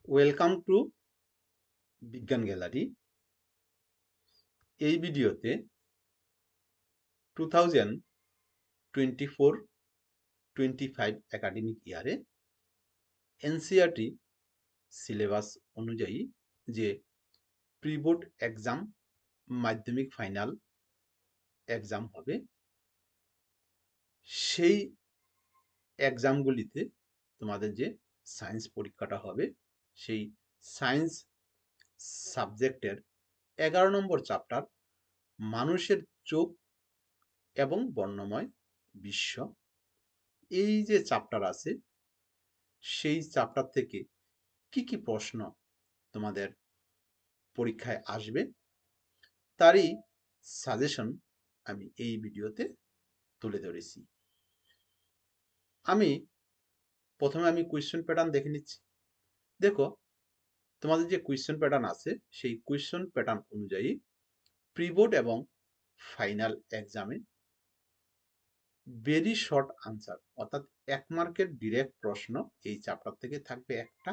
Welcome to বিজ্ঞান gallery. এই ভিডিওতে 2024-25 একাডেমিক ইয়ারে এনসিইআরটি সিলেবাস অনুযায়ী যে প্রি বোর্ড এক্সাম, মাধ্যমিক ফাইনাল এক্সাম হবে, সেই এক্সামগুলিতে তোমাদের যে সায়েন্স পরীক্ষাটা হবে, সেই সায়েন্স সাবজেক্টের 11 নম্বর চ্যাপ্টার মানুষের চোখ এবং বর্ণময় বিশ্ব, এই যে চ্যাপ্টার আছে সেই চ্যাপ্টার থেকে কি কি প্রশ্ন তোমাদের পরীক্ষায় আসবে তারই সাজেশন আমি এই ভিডিওতে তুলে ধরেছি। প্রথমে কোয়েশ্চেন প্যাটার্ন দেখে নিচ্ছি। দেখো, তোমাদের যে কোয়েশ্চেন প্যাটার্ন আছে সেই কোয়েশ্চেন প্যাটার্ন অনুযায়ী প্রি বোর্ড এবং ফাইনাল এক্সামে ভেরি শর্ট আনসার অর্থাৎ 1 মার্কের ডিরেক্ট প্রশ্ন এই চ্যাপ্টার থেকে থাকবে একটা,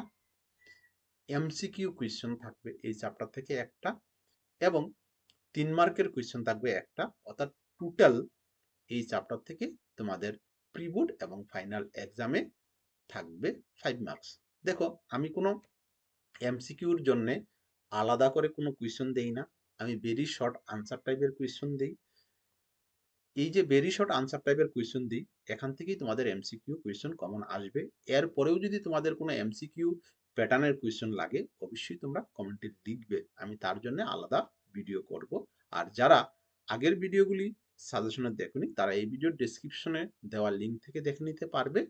এমসিকিউ কোয়েশ্চেন থাকবে এই চ্যাপ্টার থেকে একটা, এবং 3 মার্কের কোয়েশ্চেন থাকবে একটা। অর্থাৎ টোটাল এই চ্যাপ্টার থেকে তোমাদের প্রি বোর্ড এবং ফাইনাল এক্সামে থাকবে 5 মার্কস। দেখো, আমি কোনো এমসিকিউর জন্য আলাদা করে কোনো কোয়েশ্চেন দেই না, আমি ভেরি শর্ট আনসার টাইপের কোয়েশ্চেন দিই। এই যে ভেরি শর্ট আনসার টাইপের কোয়েশ্চেন দিই, এখান থেকেই তোমাদের এমসিকিউ কোয়েশ্চেন কমন আসবে। এরপরেও যদি তোমাদের কোনো এমসিকিউ প্যাটার্নের কোয়েশ্চেন লাগে অবশ্যই তোমরা কমেন্টে লিখবে, আমি তার জন্য আলাদা ভিডিও করব। আর যারা আগের ভিডিওগুলি সাজেশনে দেখোনি তারা এই ভিডিওর ডেসক্রিপশনে দেওয়া লিঙ্ক থেকে দেখে নিতে পারবে।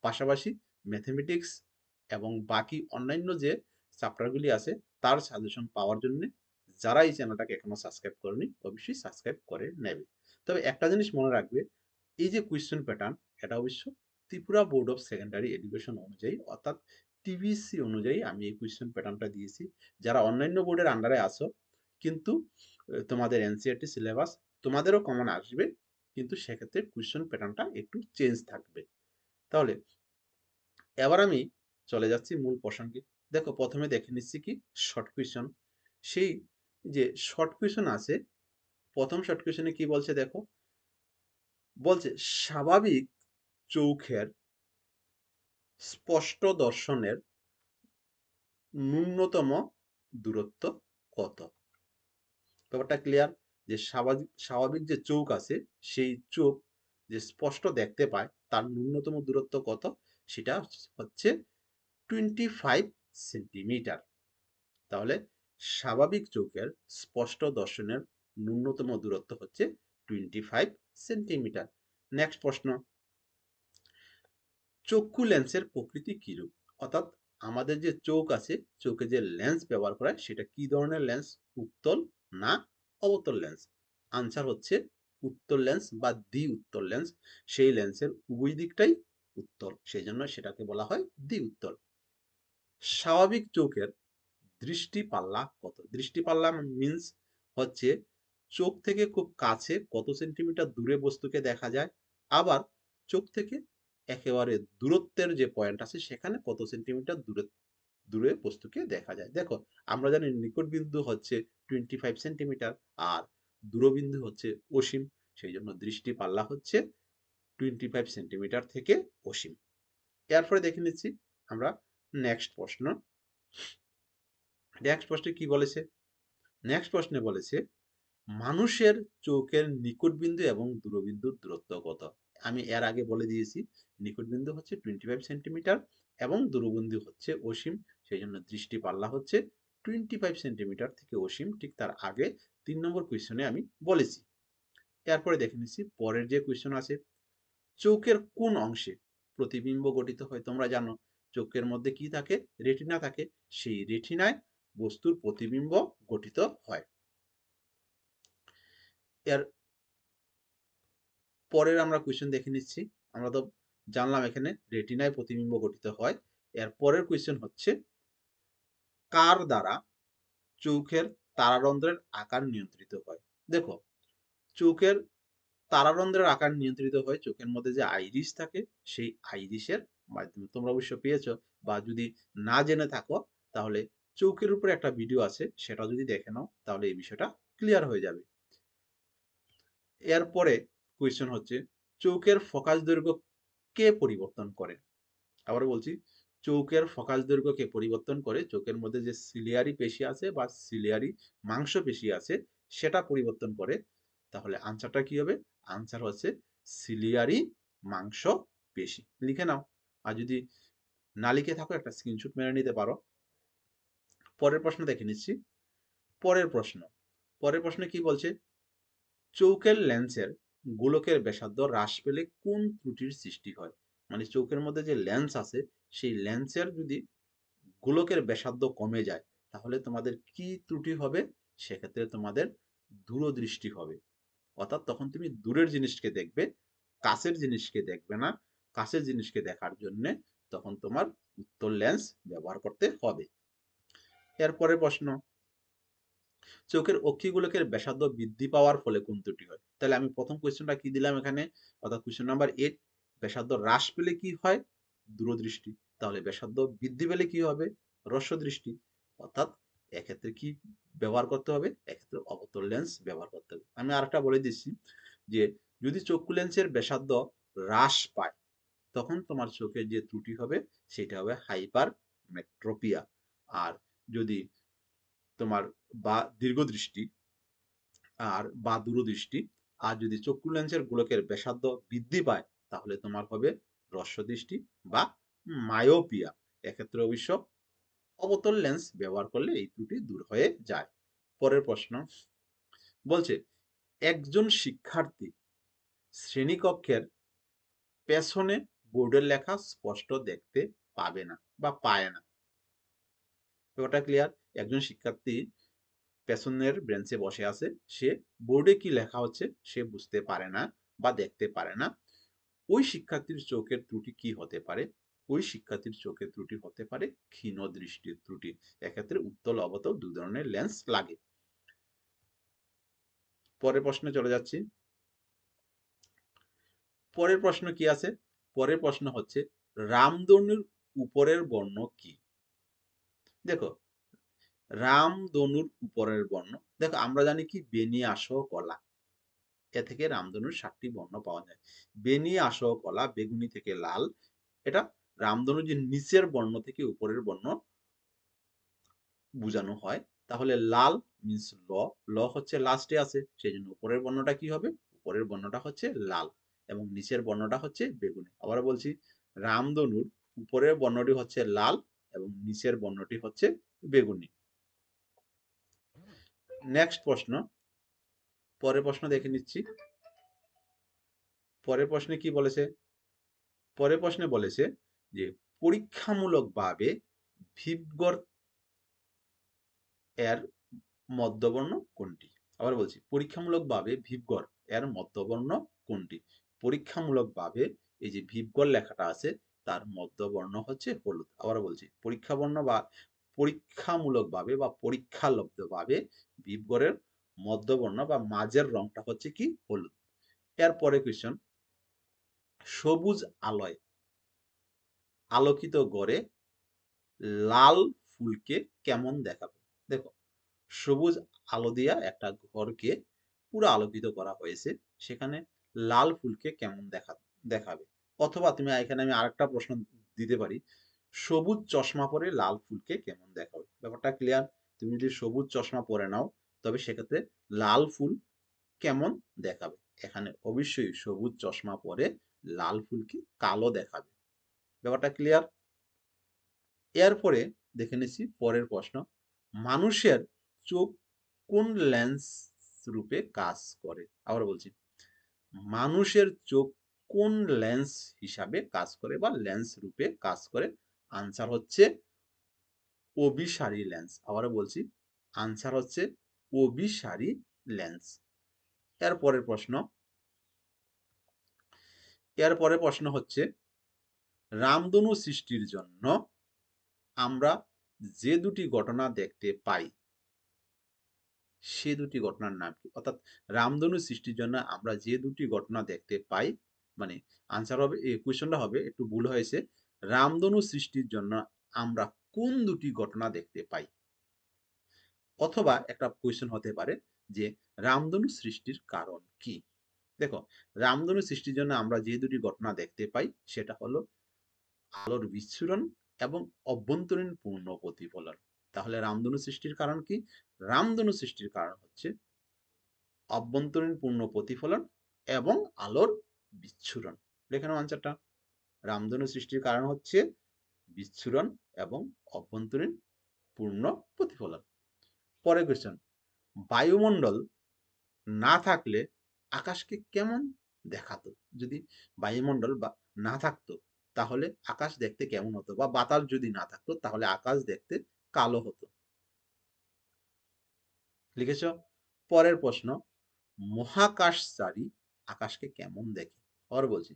পাশাপাশি ম্যাথমেটিক্স এবং বাকি অন্যান্য যে চ্যাপ্টারগুলি আছে তার সাজেশন পাওয়ার জন্য যারা এই চ্যানেলটাকে এখনো সাবস্ক্রাইব করেনি অবশ্যই সাবস্ক্রাইব করে নেবে। তবে একটা জিনিস মনে রাখবে, এই যে কোয়েশ্চেন প্যাটার্ন এটা অবশ্য Tripura board of secondary education অনুযায়ী অর্থাৎ টিবিসি অনুযায়ী আমি এই কোয়েশ্চেন প্যাটার্নটা দিয়েছি। যারা অন্যান্য বোর্ডের আন্ডারে আসো কিন্তু তোমাদের এনসিইআরটি সিলেবাস তোমাদেরও কমন আসবে, কিন্তু সেক্ষেত্রে কোয়েশ্চেন প্যাটার্নটা একটু চেঞ্জ থাকবে। তাহলে এবার আমি চলে যাচ্ছি মূল প্রসঙ্গে। দেখো, প্রথমে দেখে নিচ্ছি কি শর্ট কোয়েশ্চন। সেই যে শর্ট কোয়েশ্চন আছে, প্রথম শর্ট কোয়েশ্চনে কি বলছে দেখো, বলছে স্বাভাবিক চোখের স্পষ্ট দর্শনের ন্যূনতম দূরত্ব কত? ব্যাপারটা ক্লিয়ার? যে স্বাভাবিক স্বাভাবিক যে চোখ আছে সেই চোখ যে স্পষ্ট দেখতে পায় তার ন্যূনতম দূরত্ব কত? সেটা হচ্ছে 25 সেন্টিমিটার। তাহলে স্বাভাবিক চোখের স্পষ্ট দর্শনের ন্যূনতম দূরত্ব হচ্ছে 25 সেন্টিমিটার। নেক্সট প্রশ্ন, চক্ষু লেন্সের প্রকৃতি কিরূপ? অর্থাৎ আমাদের যে চোখ আছে, চোখে যে লেন্স ব্যবহার করা হয় সেটা কি ধরনের লেন্স? উত্তল না অবতল লেন্স? আনসার হচ্ছে উত্তল লেন্স বা দ্বি উত্তল লেন্স। সেই লেন্সের উভয় দিকটাই উত্তল, সেই জন্য সেটাকে বলা হয় দ্বি উত্তল। স্বাভাবিক চোখের দৃষ্টি পাল্লা কত? দৃষ্টি পাল্লা মিন্স হচ্ছে চোখ থেকে খুব কাছে কত সেন্টিমিটার দূরে বস্তুকে দেখা যায়, আবার চোখ থেকে একেবারে দূরত্বের যে পয়েন্ট আছে সেখানে কত সেন্টিমিটার দূরে দূরে বস্তুকে দেখা যায়। দেখো, আমরা জানি নিকট বিন্দু হচ্ছে 25 সেন্টিমিটার আর দূরবিন্দু হচ্ছে অসীম, সেই জন্য দৃষ্টি পাল্লা হচ্ছে 25 সেন্টিমিটার থেকে অসীম। এরপরে দেখে নিচ্ছি আমরা নেক্সট প্রশ্ন। নেক্সট প্রশ্নে কি বলেছে? নেক্সট প্রশ্নে বলেছে মানুষের চোখের নিকট বিন্দু এবং দূরবিন্দুর দূরত্ব কত? আমি এর আগে বলে দিয়েছি, নিকট বিন্দু হচ্ছে 25 সেন্টিমিটার এবং দূরবিন্দু হচ্ছে অসীম, সেই জন্য দৃষ্টি পাল্লা হচ্ছে 25 সেন্টিমিটার থেকে অসীম। ঠিক তার আগে 3 নম্বর কোয়েশ্চনে আমি বলেছি। এরপরে দেখে নিচ্ছি পরের যে কোয়েশ্চন আছে, চোখের কোন অংশে প্রতিবিম্ব গঠিত হয়? তোমরা জানো চোখের মধ্যে কি থাকে? রেটিনা থাকে, সেই রেটিনায় বস্তুর প্রতিবিম্ব গঠিত হয়। এর পরের আমরা কোয়েশ্চেন দেখে নিচ্ছি। আমরা তো জানলাম এখানে রেটিনায় প্রতিবিম্ব গঠিত হয়। এর পরের কোয়েশ্চেন হচ্ছে কার দ্বারা চোখের তারারন্ধ্রের আকার নিয়ন্ত্রিত হয়? দেখো, চোখের তারারন্ধ্রের আকার নিয়ন্ত্রিত হয় চোখের মধ্যে যে আইরিস থাকে সেই আইরিসের মাধ্যমে। তোমরা অবশ্য পেয়েছো, বা যদি না জেনে থাকো তাহলে চোখের উপরে একটা ভিডিও আছে, সেটা যদি দেখে নাও তাহলে এই বিষয়টা ক্লিয়ার হয়ে যাবে। এরপরে কোয়েশ্চেন হচ্ছে, চোখের ফোকাস দৈর্ঘ্য কে পরিবর্তন করে? আবার বলছি, চোখের ফোকাস দৈর্ঘ্য কে পরিবর্তন করে? চোখের মধ্যে যে সিলিয়ারি পেশি আছে বা সিলিয়ারি মাংসপেশি আছে সেটা পরিবর্তন করে। তাহলে আনসারটা কি হবে? আনসার হচ্ছে সিলিয়ারি মাংসপেশি। লিখে নাও। আর যদি না লিখে থাকো একটা স্ক্রিনশট মেরে নিতে পারো। পরের প্রশ্ন দেখে নিচ্ছি। পরের প্রশ্ন পরের প্রশ্নে কি বলছে? চোখের লেন্সের গোলকের ব্যাসার্ধ হ্রাস পেলে কোন ত্রুটির সৃষ্টি হয়? মানে চোখের মধ্যে যে লেন্স আছে সেই লেন্সের যদি গোলকের ব্যাসার্ধ কমে যায় তাহলে তোমাদের কি ত্রুটি হবে? সেক্ষেত্রে তোমাদের দূরদৃষ্টি হবে। অর্থাৎ তখন তুমি দূরের জিনিসকে দেখবে, কাছের জিনিসকে দেখবে না। কাছের জিনিসকে দেখার জন্য তখন তোমার উত্তল লেন্স ব্যবহার করতে হবে। এরপরে প্রশ্ন, চোখের অক্ষিগোলকের ব্যাসার্ধ বৃদ্ধি পাওয়ার ফলে কোন ত্রুটি হয়? তাহলে আমি প্রথম কোয়েশ্চেনটা কি দিলাম এখানে, অর্থাৎ কোয়েশ্চেন নাম্বার 8, ব্যাসার্ধ হ্রাস পেলে কি হয়? দূরদৃষ্টি। তাহলে ব্যাসার্ধ বৃদ্ধি পেলে কি হবে? হ্রস্বদৃষ্টি। অর্থাৎ এক্ষেত্রে কি ব্যবহার করতে হবে? এক্ষেত্রে অবতল লেন্স ব্যবহার করতে হবে। আমি আরেকটা বলে দিচ্ছি যে যদি চক্ষু লেন্সের ব্যাসার্ধ হ্রাস পায় তখন তোমার চোখের যে ত্রুটি হবে সেটা হবে হাইপার মেট্রোপিয়া। আর যদি তোমার বা দীর্ঘদৃষ্টি বা দূরদৃষ্টি, আর যদি চক্ষু লেন্সের গোলকের ব্যাসার্ধ বৃদ্ধি পায় তাহলে তোমার হবে হ্রস্বদৃষ্টি বা মায়োপিয়া। এক্ষেত্রে অবশ্য অবতল লেন্স ব্যবহার করলে এই ত্রুটি দূর হয়ে যায়। পরের প্রশ্ন বলছে, একজন শিক্ষার্থী শ্রেণীকক্ষের পেছনে বোর্ডের লেখা স্পষ্ট দেখতে পাবে না বা পায় না। ব্যাপারটা ক্লিয়ার? একজন শিক্ষার্থী পেছনের বেঞ্চে বসে আছে, সে বোর্ডে কি লেখা হচ্ছে সে বুঝতে পারে না বা দেখতে পারে না। ওই শিক্ষার্থীর চোখের ত্রুটি কি হতে পারে? ওই শিক্ষার্থীর চোখের ত্রুটি হতে পারে ক্ষীণ দৃষ্টির ত্রুটি। এক্ষেত্রে উত্তল অবতল দু ধরনের লেন্স লাগে। পরের প্রশ্নে চলে যাচ্ছি। পরের প্রশ্ন কি আছে? পরের প্রশ্ন হচ্ছে, রামধনুর উপরের বর্ণ কি? দেখো, রামধনুর উপরের বর্ণ, দেখো আমরা জানি কি বেনি আসহ কলা, এ থেকে রামধনুর 7টি বর্ণ পাওয়া যায়। বেনি আসহ কলা, বেগুনি থেকে লাল, এটা রামধনুর যে নিচের বর্ণ থেকে উপরের বর্ণ বোঝানো হয়। তাহলে লাল মিন্স ল, ল হচ্ছে লাস্টে আছে, সেই জন্য উপরের বর্ণটা কি হবে? উপরের বর্ণটা হচ্ছে লাল এবং নিচের বর্ণটা হচ্ছে বেগুনি। আবার বলছি, রামধনুর উপরের বর্ণটি হচ্ছে লাল এবং নিচের বর্ণটি হচ্ছে বেগুনি। নেক্সট প্রশ্ন, পরের প্রশ্ন দেখে নিচ্ছি। পরের প্রশ্নে কি বলেছে? পরের প্রশ্নে বলেছে যে পরীক্ষামূলকভাবে ভিবগর এর মধ্যবর্ণ কোনটি? আবার বলছি, পরীক্ষামূলকভাবে ভিবগর এর মধ্যবর্ণ কোনটি? পরীক্ষামূলকভাবে এই যে ভিবগর লেখাটা আছে তার মধ্যবর্ণ হচ্ছে হলুদ। আবার বলছি, পরীক্ষাবর্ণ বা পরীক্ষামূলকভাবে বা পরীক্ষালব্ধভাবে ভিবগরের মধ্যবর্ণ বা মাঝের রংটা হচ্ছে কি? হলুদ। এরপরে কোয়েশ্চন, সবুজ আলোয় আলোকিত গড়ে লাল ফুলকে কেমন দেখাবে? দেখো, সবুজ আলো দিয়া একটা ঘরকে পুরো আলোকিত করা হয়েছে, সেখানে লাল ফুলকে কেমন দেখাবে? অথবা তুমি এখানে আমি আরেকটা প্রশ্ন দিতে পারি, সবুজ চশমা পরে লাল ফুলকে কেমন দেখাবে? ব্যাপারটা ক্লিয়ার? তুমি যদি সবুজ চশমা পরে নাও তবে সেক্ষেত্রে লাল ফুল কেমন দেখাবে? এখানে অবশ্যই সবুজ চশমা পরে লাল ফুলকে কালো দেখাবে। ব্যাপারটা ক্লিয়ার? এরপরে দেখে নিচ্ছি পরের প্রশ্ন, মানুষের চোখ কোন লেন্স রূপে কাজ করে? আবার বলছি, মানুষের চোখ কোন লেন্স হিসাবে কাজ করে বা লেন্স রূপে কাজ করে? আনসার হচ্ছে অভিসারী লেন্স। আবারও বলছি, আনসার হচ্ছে অভিসারী লেন্স। এরপরের প্রশ্ন, এরপরের প্রশ্ন হচ্ছে, রামধনু সৃষ্টির জন্য আমরা যে দুটি ঘটনা দেখতে পাই সে দুটি ঘটনার নাম কি? অর্থাৎ রামধনু সৃষ্টির জন্য আমরা যে দুটি ঘটনা দেখতে পাই, আনসার হবে, এই কোয়েশ্চনটা হবে একটু ভুল হয়েছে। রামধনু সৃষ্টির জন্য আমরা কোন দুটি ঘটনা দেখতে পাই? অথবা একটা কোয়েশ্চেন হতে পারে যে রামধনু সৃষ্টির কারণ কি? দেখো, রামধনু সৃষ্টির জন্য আমরা যে দুটি ঘটনা দেখতে পাই সেটা হলো আলোর বিচ্ছুরণ এবং অভ্যন্তরীণ পূর্ণ প্রতিফলন। তাহলে রামধনু সৃষ্টির কারণ কি? রামধনু সৃষ্টির কারণ হচ্ছে অভ্যন্তরীণ পূর্ণ প্রতিফলন এবং আলোর বিচ্ছুরণ। লিখে নাও আনসারটা। রামধনু সৃষ্টির কারণ হচ্ছে বিচ্ছুরণ এবং অভ্যন্তরীণ পূর্ণ প্রতিফলন। পরের কোয়েশ্চেন, বায়ুমণ্ডল না থাকলে আকাশকে কেমন দেখাতো? যদি বায়ুমণ্ডল বা না থাকতো তাহলে আকাশ দেখতে কেমন হতো? বা বাতাস যদি না থাকতো তাহলে আকাশ দেখতে কালো হতো। লিখেছ? পরের প্রশ্ন, মহাকাশচারী আকাশকে কেমন দেখে? আবার বলছি,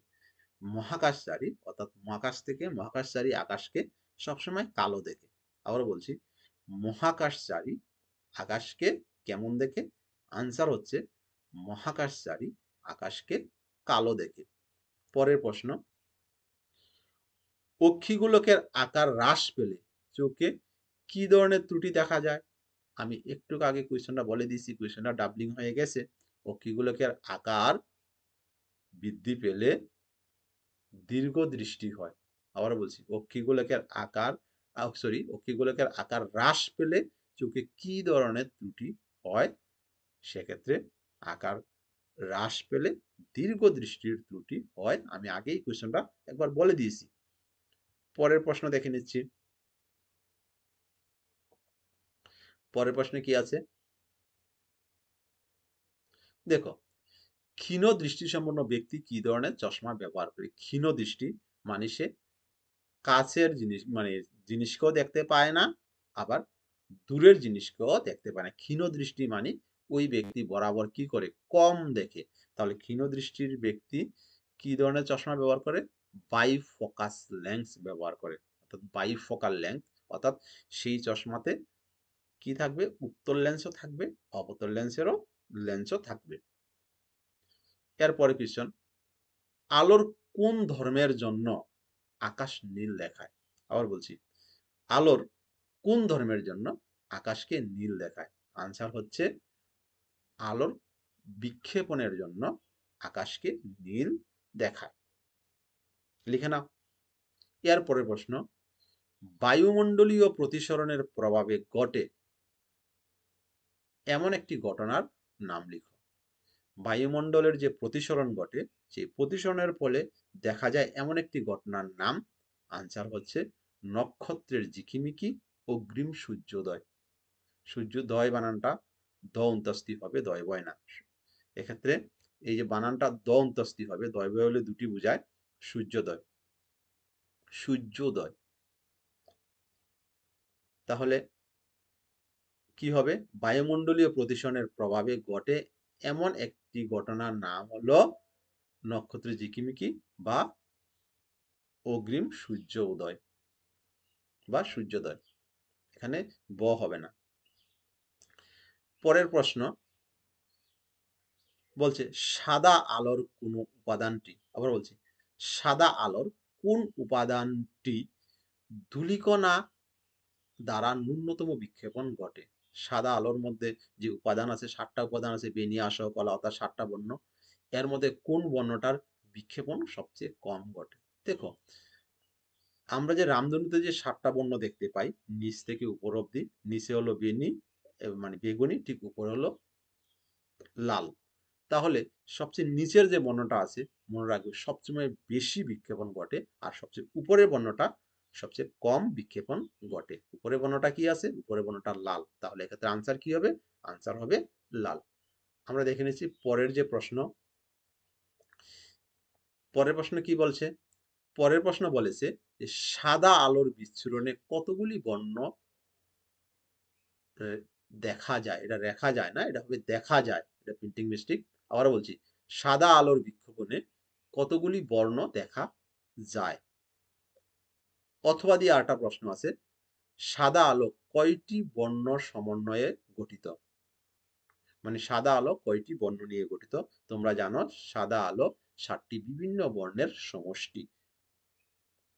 মহাকাশচারী অর্থাৎ মহাকাশ থেকে মহাকাশচারী আকাশকে সবসময় কালো দেখে। আবার বলছি, মহাকাশচারী আকাশকে কেমন দেখে? আনসার হচ্ছে মহাকাশচারী আকাশকে কালো দেখে। পরের প্রশ্ন, পক্ষীগুলোকের আকার হ্রাস পেলে চোখে কি ধরনের ত্রুটি দেখা যায়? আমি একটু আগে কোয়েশ্চেনটা বলে দিয়েছি, কোয়েশ্চেনটা ডাবলিং হয়ে গেছে। পক্ষীগুলোকের আকার বৃদ্ধি পেলে দীর্ঘ দৃষ্টি হয়। আবার বলছি, পক্ষীগুলোকের আকার হ্রাস পেলে চোখে কি ধরনের ত্রুটি হয়? সেক্ষেত্রে আকার হ্রাস পেলে দীর্ঘ দৃষ্টির ত্রুটি হয়। আমি আগেই কোয়েশ্চেনটা একবার বলে দিয়েছি। পরের প্রশ্ন দেখে নিচ্ছি। পরের প্রশ্নে কি আছে দেখো, ক্ষীণ দৃষ্টিসম্পন্ন ব্যক্তি কি ধরনের চশমা ব্যবহার করে? ক্ষীণ দৃষ্টি মানে সে কাছের জিনিস মানে জিনিসকেও দেখতে পায় না, আবার দূরের জিনিসকেও দেখতে পায় না। ক্ষীণ দৃষ্টি মানে ওই ব্যক্তি বরাবর কি করে? কম দেখে। তাহলে ক্ষীণ দৃষ্টির ব্যক্তি কি ধরনের চশমা ব্যবহার করে? বাইফোকাস লেন্স ব্যবহার করে। অর্থাৎ বাইফোকাল লেন্স, অর্থাৎ সেই চশমাতে কি থাকবে? উত্তল লেন্সও থাকবে, অবতল লেন্সও থাকবে। এরপরে কোয়েশ্চন, আলোর কোন ধর্মের জন্য আকাশ নীল দেখায়? আবার বলছি, আলোর কোন ধর্মের জন্য আকাশকে নীল দেখায়? আনসার হচ্ছে আলোর বিক্ষেপণের জন্য আকাশকে নীল দেখায়। লিখে নাও। এর পরের প্রশ্ন, বায়ুমণ্ডলীয় প্রতিসরণের প্রভাবে ঘটে এমন একটি ঘটনার নাম লিখো। বায়ুমণ্ডলের যে প্রতিসরণ ঘটে সেই প্রতিসরণের ফলে দেখা যায় এমন একটি ঘটনার নাম। আনসার হচ্ছে নক্ষত্রের ঝিকিমিকি, অগ্রিম সূর্যোদয়। সূর্যোদয় বানানটা দ অন্তস্থি হবে, দয় বয় না। এক্ষেত্রে এই যে বানানটা দ অন্তস্থি হবে, দয় বয় হলে দুটি বোঝায়, সূর্যোদয়, সূর্যোদয়। তাহলে কি হবে? বায়ুমণ্ডলীয় প্রতিসরণের প্রভাবে ঘটে এমন একটি ঘটনার নাম হলো নক্ষত্রের ঝিকিমিকি বা অগ্রিম সূর্য উদয় বা সূর্যোদয়। এখানে ব হবে না। পরের প্রশ্ন বলছে, সাদা আলোর কোন উপাদানটি, আবার বলছি, সাদা আলোর কোন উপাদানটি ধূলিকণা দ্বারা ন্যূনতম বিক্ষেপণ ঘটে? সাদা আলোর মধ্যে যে উপাদান আছে, 7টা উপাদান আছে, বেনিয়া, আশা, কলা, অর্থাৎ 7টা বর্ণ। এর মধ্যে কোন বর্ণটার বিক্ষেপণ সবচেয়ে কম ঘটে? দেখো, আমরা যে রামধনুতে যে 7টা বর্ণ দেখতে পাই নিচ থেকে উপর অব্দি, নিচে হলো বেনি মানে বেগুনি, ঠিক উপরে হলো লাল। তাহলে সবচেয়ে নিচের যে বর্ণটা আছে, মনে রাখবে সবসময় বেশি বিক্ষেপণ ঘটে, আর সবচেয়ে উপরের বর্ণটা সবচেয়ে কম বিক্ষেপণ ঘটে। উপরের বর্ণটা কি আছে? উপরের বর্ণটা লাল। তাহলে এক্ষেত্রে আনসার কি হবে? আনসার হবে লাল। আমরা দেখে নিচ্ছি পরের যে প্রশ্ন। পরের প্রশ্ন কি বলছে? পরের প্রশ্ন বলেছে যে সাদা আলোর বিচ্ছুরণে কতগুলি বর্ণ দেখা যায়। এটা রেখা যায় না, এটা হবে দেখা যায়, এটা প্রিন্টিং মিস্টেক। আবার বলছি, সাদা আলোর বিক্ষেপণে কতগুলি বর্ণ দেখা যায়? অথবা দিয়ে আরেকটা প্রশ্ন আছে, সাদা আলো কয়টি বর্ণ সমন্বয়ে গঠিত? মানে সাদা আলো কয়টি বর্ণ নিয়ে গঠিত? তোমরা জানো সাদা আলো 7টি বিভিন্ন বর্ণের সমষ্টি।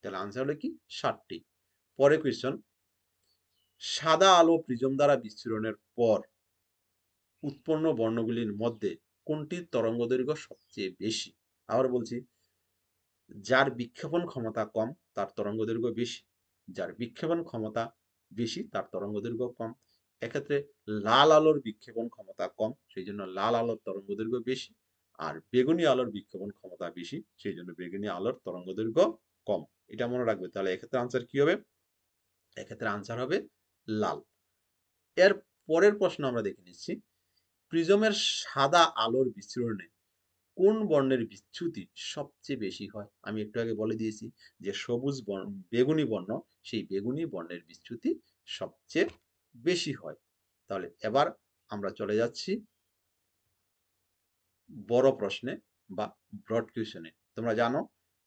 তাহলে আনসার হলো কি? 7টি। পরে কোয়েশ্চন, সাদা আলো প্রিজম দ্বারা বিচ্ছুরণের পর উৎপন্ন বর্ণগুলির মধ্যে কোনটির তরঙ্গদৈর্ঘ্য সবচেয়ে বেশি? আবার বলছি, যার বিক্ষেপণ ক্ষমতা কম তার তরঙ্গদৈর্ঘ্য বেশি, যার বিক্ষেপণ ক্ষমতা বেশি তার তরঙ্গদৈর্ঘ্য কম। এক্ষেত্রে লাল আলোর বিক্ষেপণ ক্ষমতা কম, সেই জন্য লাল আলোর তরঙ্গদৈর্ঘ্য বেশি। আর বেগুনি আলোর বিক্ষেপণ ক্ষমতা বেশি, সেই জন্য বেগুনি আলোর তরঙ্গদৈর্ঘ্য কম। এটা মনে রাখবে। তাহলে এক্ষেত্রে আনসার কি হবে? এক্ষেত্রে আনসার হবে লাল। এর পরের প্রশ্ন আমরা দেখে নিচ্ছি, প্রিজমের সাদা আলোর বিচ্ছুরণে কোন বর্ণের বিচ্যুতি সবচেয়ে বেশি হয়? আমি একটু আগে বলে দিয়েছি যে সবুজ বর্ণ, বেগুনি বর্ণ, সেই বেগুনি বর্ণের বিচ্যুতি সবচেয়ে বেশি হয়। তাহলে এবার আমরা চলে যাচ্ছি বড় প্রশ্নে বা ব্রড কোয়েশনে। তোমরা জানো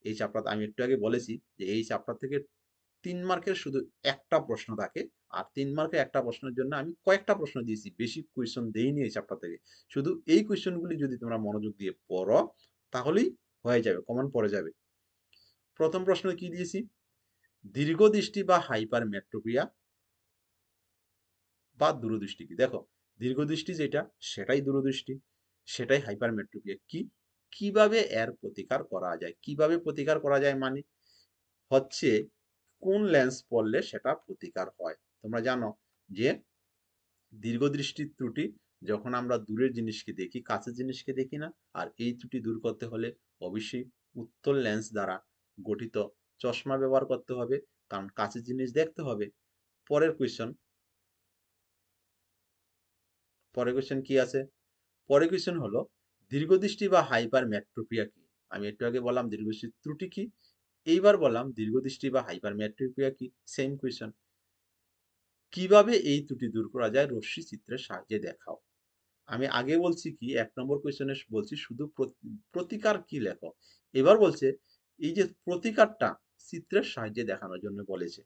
এই চ্যাপ্টার, আমি একটু আগে বলেছি যে এই চ্যাপ্টার থেকে 3 মার্কের শুধু একটা প্রশ্ন থাকে। আর 3 মার্কের একটা প্রশ্নের জন্য আমি কয়েকটা প্রশ্ন দিয়েছি, বেশি কোয়েশন দেইনি এই চ্যাপ্টার থেকে। শুধু এই কোয়েশনগুলি যদি তোমরা মনোযোগ দিয়ে পড়ো তাহলেই হয়ে যাবে, কমন পড়ে যাবে। প্রথম প্রশ্ন কি দিয়েছি? দীর্ঘদৃষ্টি বা হাইপার মেট্রোপিয়া বা দূরদৃষ্টি কি? দেখো, দীর্ঘদৃষ্টি যেটা সেটাই দূরদৃষ্টি, সেটাই হাইপার মেট্রোপিয়া। কি, কিভাবে এর প্রতিকার করা যায়? কিভাবে প্রতিকার করা যায় মানে হচ্ছে কোন লেন্স পড়লে সেটা প্রতিকার হয়। তোমরা জানো যে দীর্ঘদৃষ্টির ত্রুটি যখন আমরা দূরের জিনিসকে দেখি, কাছের জিনিসকে দেখি না। আর এই ত্রুটি দূর করতে হলে অবশ্যই উত্তল লেন্স দ্বারা গঠিত চশমা ব্যবহার করতে হবে, কারণ কাছের জিনিস দেখতে হবে। পরের কোয়েশ্চন, পরের কোয়েশ্চন কি আছে? পরের কোয়েশ্চন হলো দীর্ঘদৃষ্টি বা হাইপার মেট্রোপিয়া কি? আমি একটু আগে বললাম দীর্ঘদৃষ্টির ত্রুটি কি, এইবার বললাম দীর্ঘদৃষ্টি বা হাইপার মেট্রোপিয়া কি, সেম কোয়েশ্চন। কিভাবে এই ত্রুটি দূর করা যায় রশ্মি চিত্রের সাহায্যে দেখাও। আমি আগে বলছি কি, 1 নম্বর কোয়েশ্চনে বলছি শুধু প্রতিকার কি লেখো। এবার বলছে এই যে প্রতিকারটা চিত্রের সাহায্যে দেখানোর জন্য বলেছে।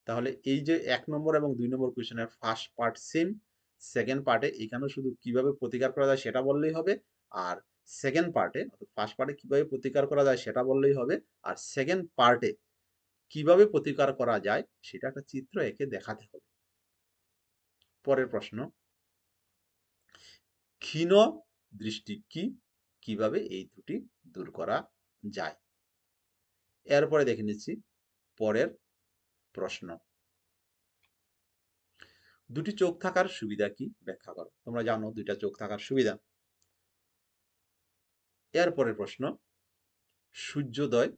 তাহলে এই যে 1 নম্বর এবং 2 নম্বর কোয়েশ্চেনের ফার্স্ট পার্ট সেম, সেকেন্ড পার্টে এখানে শুধু কিভাবে প্রতিকার করা যায় সেটা বললেই হবে। আর সেকেন্ড পার্টে, অর্থাৎ ফার্স্ট পার্টে কিভাবে প্রতিকার করা যায় সেটা বললেই হবে। আর সেকেন্ড পার্টে কিভাবে প্রতিকার করা যায় সেটা একটা চিত্র এঁকে দেখাতে হবে। পরের প্রশ্ন, ক্ষীণ দৃষ্টি কি, কিভাবে এই ত্রুটি দূর করা যায়? এরপরে দেখে নিচ্ছি পরের প্রশ্ন, দুটি চোখ থাকার সুবিধা কি ব্যাখ্যা করো। তোমরা জানো দুইটা চোখ থাকার সুবিধা। এরপরের প্রশ্ন, সূর্যোদয়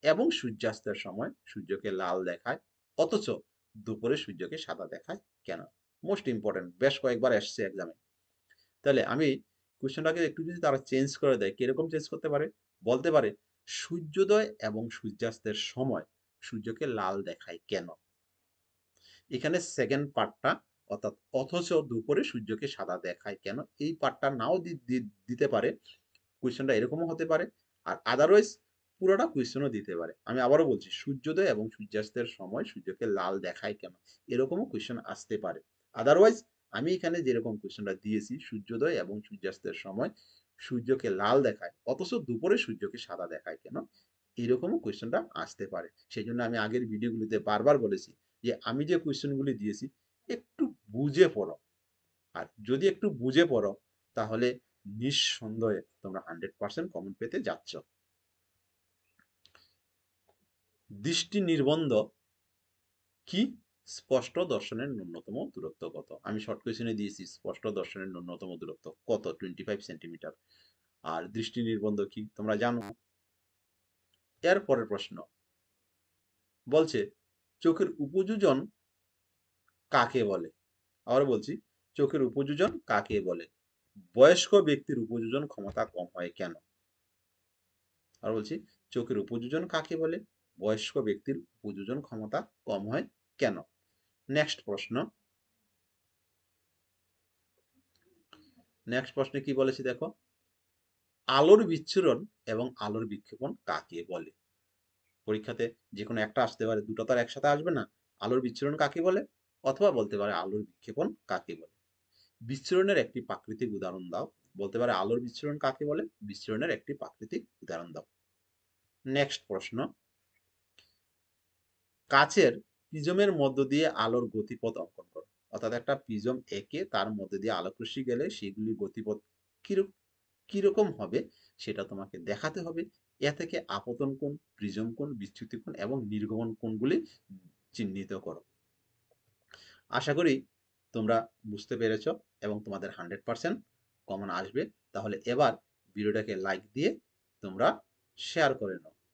এবং সূর্যাস্তের সময় সূর্যকে লাল দেখায় অথচ দুপুরে সূর্যকে সাদা দেখায় কেন? মোস্ট ইম্পর্টেন্ট, বেশ কয়েকবার এসছে এক্সামে। তাহলে আমি কোয়েশ্চনটাকে একটু যদি তারা চেঞ্জ করে দেয়, কিরকম চেঞ্জ করতে পারে? বলতে পারে সূর্যোদয় এবং সূর্যাস্তের সময় সূর্যকে লাল দেখায় কেন। এখানে সেকেন্ড পার্টটা, অর্থাৎ অথচ দুপুরে সূর্যকে সাদা দেখায় কেন, এই পার্টটা নাও দিতে পারে। কোয়েশ্চনটা এরকমও হতে পারে। আর আদারওয়াইজ পুরোটা কোয়েশ্চনও দিতে পারে। আমি আবারও বলছি, সূর্যোদয় এবং সূর্যাস্তের সময় সূর্যকে লাল দেখায় কেন, এরকমও কোয়েশ্চন আসতে পারে। আদারওয়াইজ আমি এখানে যেরকম কোয়েশ্চনটা দিয়েছি, সূর্যোদয় এবং সূর্যাস্তের সময় সূর্যকে লাল দেখায় অথচ দুপুরে সূর্যকে সাদা দেখায় কেন, এরকমও কোয়েশ্চনটা আসতে পারে। সেই জন্য আমি আগের ভিডিওগুলিতে বারবার বলেছি যে আমি যে কোয়েশ্চনগুলি দিয়েছি একটু বুঝে পড়ো। আর যদি একটু বুঝে পড়ো তাহলে নিঃসন্দেহে তোমরা 100% কমন পেতে যাচ্ছ। দৃষ্টি নির্বন্ধ কি, স্পষ্ট দর্শনের ন্যূনতম দূরত্ব কত? আমি শর্ট কোয়েশ্চনে দিয়েছি স্পষ্ট দর্শনের ন্যূনতম দূরত্ব কত, 25 সেন্টিমিটার। আর দৃষ্টি নির্বন্ধ কি তোমরা জানো। এর পরের প্রশ্ন বলছে চোখের উপযোজন কাকে বলে? আবার বলছি, চোখের উপযোজন কাকে বলে? বয়স্ক ব্যক্তির উপযোজন ক্ষমতা কম হয় কেন? আর বলছি, চোখের উপযোজন কাকে বলে? বয়স্ক ব্যক্তির উপযোজন ক্ষমতা কম হয় কেন? নেক্সট প্রশ্ন, নেক্সট প্রশ্নে কি বলেছে দেখো, আলোর বিচ্ছুরণ এবং আলোর বিক্ষেপণ কাকে বলে? পরীক্ষাতে যে কোনো একটা আসতে পারে, দুটো তো আর একসাথে আসবে না। আলোর বিচ্ছুরণ কাকে বলে, অথবা বলতে পারে আলোর বিক্ষেপণ কাকে বলে। বিচ্ছুরণের একটি প্রাকৃতিক উদাহরণ দাও। বলতে পারে আলোর বিচ্ছুরণ কাকে বলে, বিচ্ছুরণের একটি প্রাকৃতিক উদাহরণ দাও। নেক্সট প্রশ্ন, কাচের প্রিজমের মধ্য দিয়ে আলোর গতিপথ অঙ্কন করো। অর্থাৎ একটা প্রিজম এঁকে তার মধ্যে দিয়ে আলোকরশ্মি গেলে সেগুলির গতিপথ কিরকম হবে সেটা তোমাকে দেখাতে হবে। এ থেকে আপতন কোণ, প্রিজম কোণ, বিচ্যুতি কোণ এবং নির্গমন কোণগুলি চিহ্নিত করো। আশা করি তোমরা বুঝতে পেরেছ এবং তোমাদের 100% কমন আসবে। তাহলে এবার ভিডিওটাকে লাইক দিয়ে তোমরা শেয়ার করে নাও।